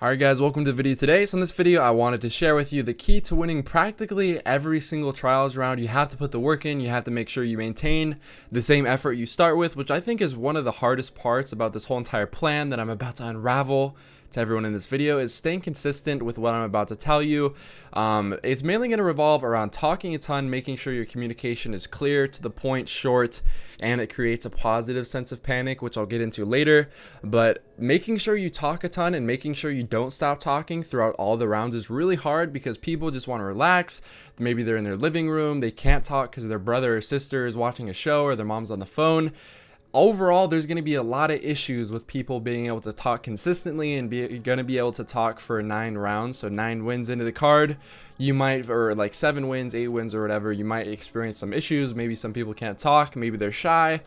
Alright guys, welcome to the video today. So in this video I wanted to share with you the key to winning practically every single trials round. You have to put the work in, you have to make sure you maintain the same effort you start with, which I think is one of the hardest parts about this whole entire plan that I'm about to unravel to everyone in this video, is staying consistent with what I'm about to tell you. It's mainly going to revolve around talking a ton, making sure your communication is clear, to the point, short, and it creates a positive sense of panic, which I'll get into later. But making sure you talk a ton and making sure you don't stop talking throughout all the rounds is really hard, because people just want to relax. Maybe they're in their living room, they can't talk because their brother or sister is watching a show or their mom's on the phone. Overall, there's going to be a lot of issues with people being able to talk consistently and going to be able to talk for 9 rounds. So 9 wins into the card, you might, or like 7 wins, 8 wins or whatever, you might experience some issues. Maybe some people can't talk, maybe they're shy.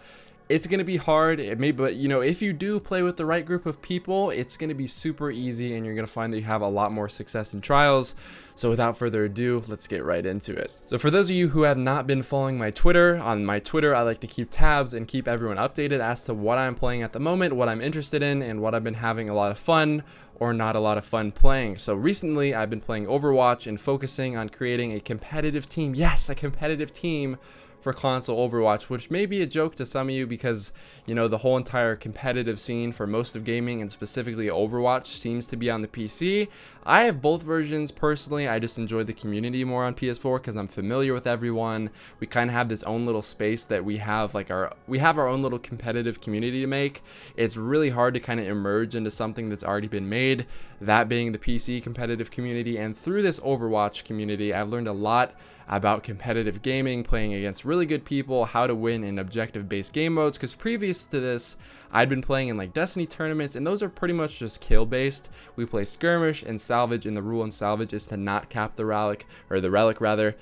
It's going to be hard, but you know, if you do play with the right group of people, it's going to be super easy and you're going to find that you have a lot more success in trials. So without further ado, let's get right into it. So for those of you who have not been following my Twitter, on my Twitter I like to keep tabs and keep everyone updated as to what I'm playing at the moment, what I'm interested in, and what I've been having a lot of fun or not a lot of fun playing. So recently I've been playing Overwatch and focusing on creating a competitive team. Yes, a competitive team for console Overwatch, which may be a joke to some of you because, you know, the whole entire competitive scene for most of gaming and specifically Overwatch seems to be on the PC. I have both versions personally. I just enjoy the community more on PS4 because I'm familiar with everyone. We kind of have this own little space that we have, like we have our own little competitive community to make. It's really hard to kind of emerge into something that's already been made, that being the PC competitive community. And through this Overwatch community, I've learned a lot about competitive gaming, playing against really good people, how to win in objective based game modes, because previous to this I'd been playing in like Destiny tournaments and those are pretty much just kill based. We play skirmish and salvage, and the rule in salvage is to not cap the relic, or the relic rather.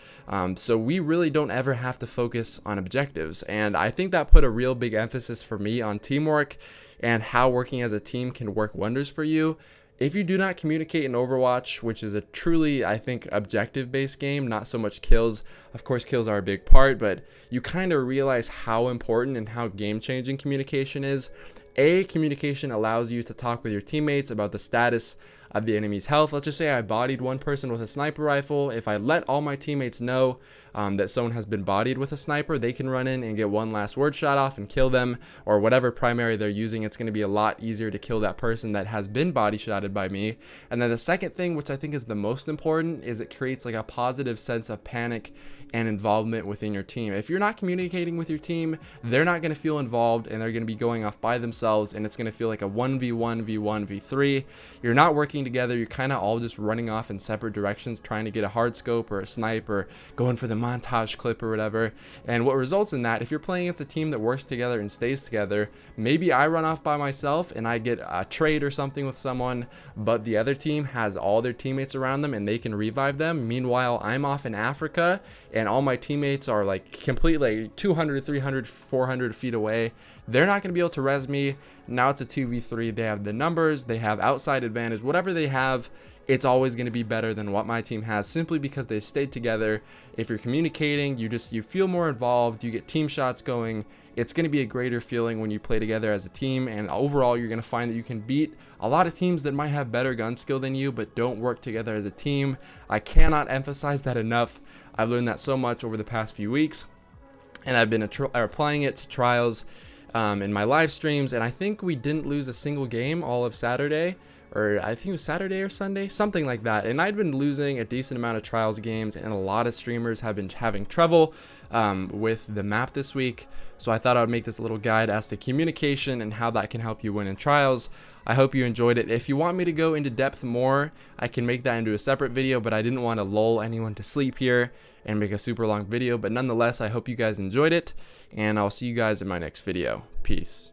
So we really don't ever have to focus on objectives, and I think that put a real big emphasis for me on teamwork and how working as a team can work wonders for you. If you do not communicate in Overwatch, which is a truly, I think, objective-based game, not so much kills. Of course, kills are a big part, but you kind of realize how important and how game-changing communication is. Communication allows you to talk with your teammates about the status of the enemy's health. Let's just say I bodied one person with a sniper rifle. If I let all my teammates know that someone has been bodied with a sniper, they can run in and get one last word shot off and kill them, or whatever primary they're using. It's going to be a lot easier to kill that person that has been body shotted by me. And then the second thing, which I think is the most important, is it creates like a positive sense of panic and involvement within your team. If you're not communicating with your team, they're not going to feel involved and they're going to be going off by themselves, and it's going to feel like a 1v1, v1, v3. You're not working together, you're kind of all just running off in separate directions trying to get a hard scope or a snipe or going for the montage clip or whatever. And what results in that, if you're playing against a team that works together and stays together, maybe I run off by myself and I get a trade or something with someone, but the other team has all their teammates around them and they can revive them. Meanwhile, I'm off in Africa and all my teammates are like completely 200, 300, 400 feet away. They're not going to be able to res me. Now it's a 2v3. They have the numbers, they have outside advantage, whatever they have, it's always going to be better than what my team has, simply because they stayed together. If you're communicating, you feel more involved, you get team shots going. It's going to be a greater feeling when you play together as a team, and overall you're going to find that you can beat a lot of teams that might have better gun skill than you but don't work together as a team. I cannot emphasize that enough. I've learned that so much over the past few weeks, and I've been applying it to trials in my live streams, and I think we didn't lose a single game all of Saturday, or I think it was Saturday or Sunday, something like that. And I'd been losing a decent amount of trials games, and a lot of streamers have been having trouble with the map this week. So I thought I would make this little guide as to communication and how that can help you win in trials. I hope you enjoyed it. If you want me to go into depth more, I can make that into a separate video, but I didn't want to lull anyone to sleep here and make a super long video. But nonetheless, I hope you guys enjoyed it, and I'll see you guys in my next video. Peace.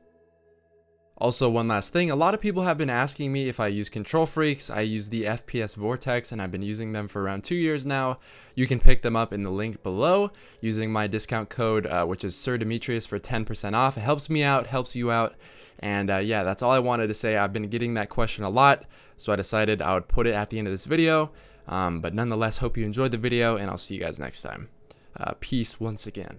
Also, one last thing, a lot of people have been asking me if I use Kontrol Freeks. I use the FPS Vortex, and I've been using them for around 2 years now. You can pick them up in the link below using my discount code, which is SirDimetrious, for 10% off. It helps me out, helps you out. And yeah, that's all I wanted to say. I've been getting that question a lot, so I decided I would put it at the end of this video. But nonetheless, hope you enjoyed the video, and I'll see you guys next time. Peace once again.